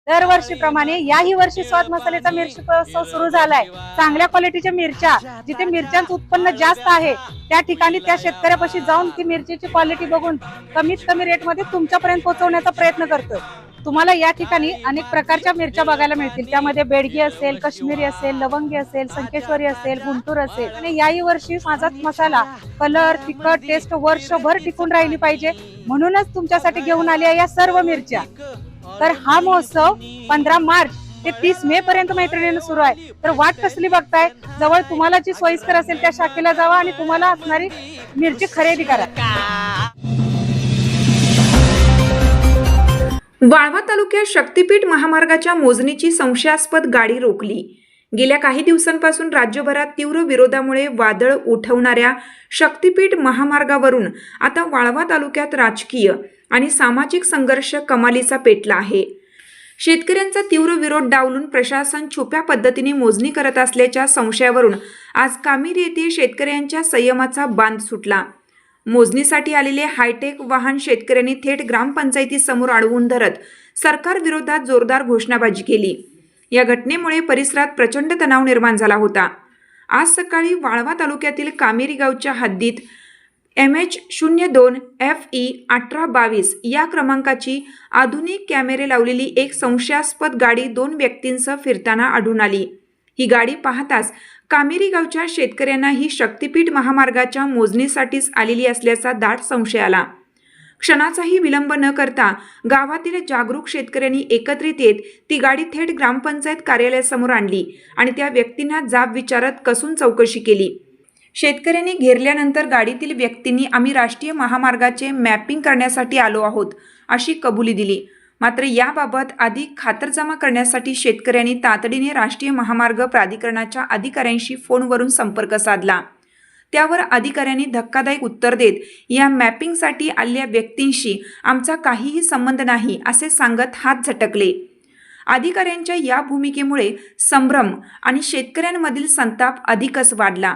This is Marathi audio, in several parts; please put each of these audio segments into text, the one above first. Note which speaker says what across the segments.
Speaker 1: दरवर्षीप्रमाणे याही वर्षी स्वाद मसाल्याचा मिरची उत्सव सुरू झालाय। चांगल्या क्वालिटीच्या मिरच्या, जिथे मिरच्यांचं उत्पन्न जास्त आहे त्या ठिकाणी त्या शेतकऱ्यापाशी जाऊन ती मिरचीची क्वालिटी बघून कमीत कमी रेटमध्ये तुमच्यापर्यंत पोहोचवण्याचा प्रयत्न करतोय। तुम्हाला या ठिकाणी अनेक प्रकारच्या मिरच्या बघायला मिळतील। त्यामध्ये बेडगी असेल, काश्मीरी असेल, लवंगी असेल, संकेश्वरी असेल, गुंटूर असेल। आणि याही वर्षी माझा मसाला कलर, तिखट, टेस्ट वर्षभर टिकून राहिली पाहिजे म्हणूनच तुमच्यासाठी घेऊन आली आहे या सर्व मिरच्या। तर हा महोत्सव 15 मार्च ते 30 मे पर्यंत मैत्रिणींना सुरू आहे। तर वाट कसली बघताय? जवळ तुम्हाला जी सोयीस्कर असेल त्या शाखेला जावा आणि तुम्हाला असणारी मिरची खरेदी करा।
Speaker 2: वाळवा तालुक्यात शक्तीपीठ महामार्गाच्या मोजणीची संशयास्पद गाडी रोखली। गेल्या काही दिवसांपासून राज्यभरात तीव्र विरोधामुळे वादळ उठवणाऱ्या शक्तीपीठ महामार्गावरून आता वाळवा तालुक्यात राजकीय आणि सामाजिक संघर्ष कमालीचा पेटला आहे। शेतकऱ्यांचा तीव्र विरोध डावलून प्रशासन छुप्या पद्धतीने मोजणी करत असल्याच्या संशयावरून आज कामेरी येथे शेतकऱ्यांच्या संयमाचा बांध सुटला। मोजणीसाठी आलेले हायटेक वाहन शेतकऱ्यांनी थेट ग्रामपंचायतीसमोर अडवून धरत सरकार विरोधात जोरदार घोषणाबाजी केली। या घटनेमुळे परिसरात प्रचंड तणाव निर्माण झाला होता। आज सकाळी वाळवा तालुक्यातील कामेरी गावच्या हद्दीत MH02 FE 1822 या क्रमांकाची आधुनिक कॅमेरे लावलेली एक संशयास्पद गाडी 2 व्यक्तींसह फिरताना आढळून आली। ही गाडी पाहताच कामेरी गावच्या शेतकऱ्यांना ही शक्तीपीठ महामार्गाच्या मोजणीसाठीच आलेली असल्याचा दाट संशय आला। क्षणाचाही विलंब न करता गावातील जागरूक शेतकऱ्यांनी एकत्रित येत ती गाडी थेट ग्रामपंचायत कार्यालयासमोर आणली आणि त्या व्यक्तींना जाब विचारत कसून चौकशी केली। शेतकऱ्यांनी घेरल्यानंतर गाडीतील व्यक्तींनी आम्ही राष्ट्रीय महामार्गाचे मॅपिंग करण्यासाठी आलो आहोत अशी कबुली दिली। मात्र याबाबत अधिक खातरजमा करण्यासाठी शेतकऱ्यांनी तातडीने राष्ट्रीय महामार्ग प्राधिकरणाच्या अधिकाऱ्यांशी फोनवरून संपर्क साधला। त्यावर अधिकाऱ्यांनी धक्कादायक उत्तर देत या मॅपिंगसाठी आलेल्या व्यक्तींशी आमचा काहीही संबंध नाही असे सांगत हात झटकले। अधिकाऱ्यांच्या या भूमिकेमुळे संभ्रम आणि शेतकऱ्यांमधील संताप अधिकच वाढला।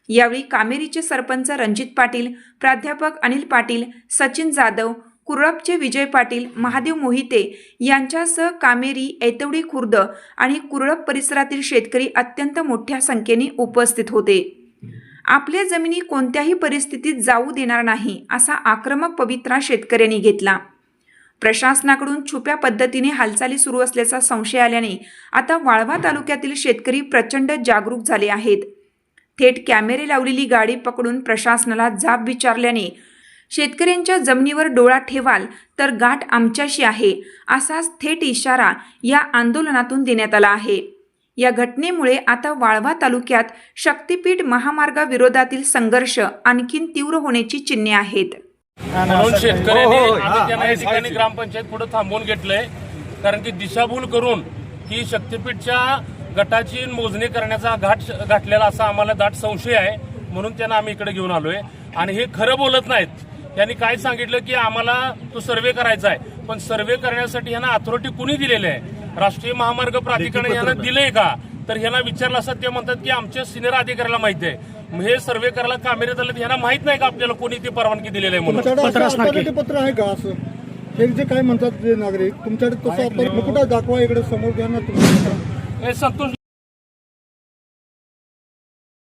Speaker 2: यावेळी कामेरीचे सरपंच रणजित पाटील, प्राध्यापक अनिल पाटील, सचिन जाधव, कुरळपचे विजय पाटील, महादेव मोहिते यांच्यासह कामेरी, ऐतवडी खुर्द आणि कुरळप परिसरातील शेतकरी अत्यंत मोठ्या संख्येने उपस्थित होते। आपल्या जमिनी कोणत्याही परिस्थितीत जाऊ देणार नाही असा आक्रमक पवित्रा शेतकऱ्यांनी घेतला। प्रशासनाकडून छुप्या पद्धतीने हालचाली सुरू असल्याचा संशय आल्याने आता वाळवा तालुक्यातील शेतकरी प्रचंड जागरूक झाले आहेत। थेट कॅमेरे लावलेली गाडी पकडून प्रशासनाला जाब विचारल्याने शेतकऱ्यांच्या जमिनीवर डोळा ठेवाल तर गाठ आमच्याशी आहे असाच थेट इशारा या आंदोलनातून देण्यात आला आहे। या घटनेमुळे आता वाळवा तालुक्यात शक्तीपीठ महामार्गाविरोधातील संघर्ष आणखीन तीव्र होण्याची चिन्हे आहेत।
Speaker 3: म्हणून शेतकऱ्यांनी या ठिकाणी ग्रामपंचायत पुढे थांबवून घेतलंय, कारण की दिशाभूल करून ही शक्तीपीठच्या गटाची मोजणी करण्याचा घाट घातलेला असा आम्हाला दाट संशय आहे। म्हणून त्यांना आम्ही इकडे घेऊन आलोय आणि हे खरं बोलत नाहीत। त्यांनी काय सांगितलं की आम्हाला तो सर्वे करायचा आहे, पण सर्वे करण्यासाठी ह्यांना अथॉरिटी कुणी दिलेली आहे? राष्ट्रीय महामार्ग प्राधिकरण ह्यांना दिलंय का? तर ह्यांना विचारलं असं ते म्हणतात की आमच्या सिनियर अधिकाऱ्याला माहिती आहे। हे सर्वे करायला कामेरीत आले, ह्यांना माहित नाही का आपल्याला कोणी ती परवानगी दिलेली आहे म्हणून?
Speaker 4: पत्र आहे का असं? हे जे काय म्हणतात जे नागरिक तुमच्याकडे तसं कुठं दाखवा, इकडे समोर घ्या ना तुम्ही।
Speaker 3: संतोष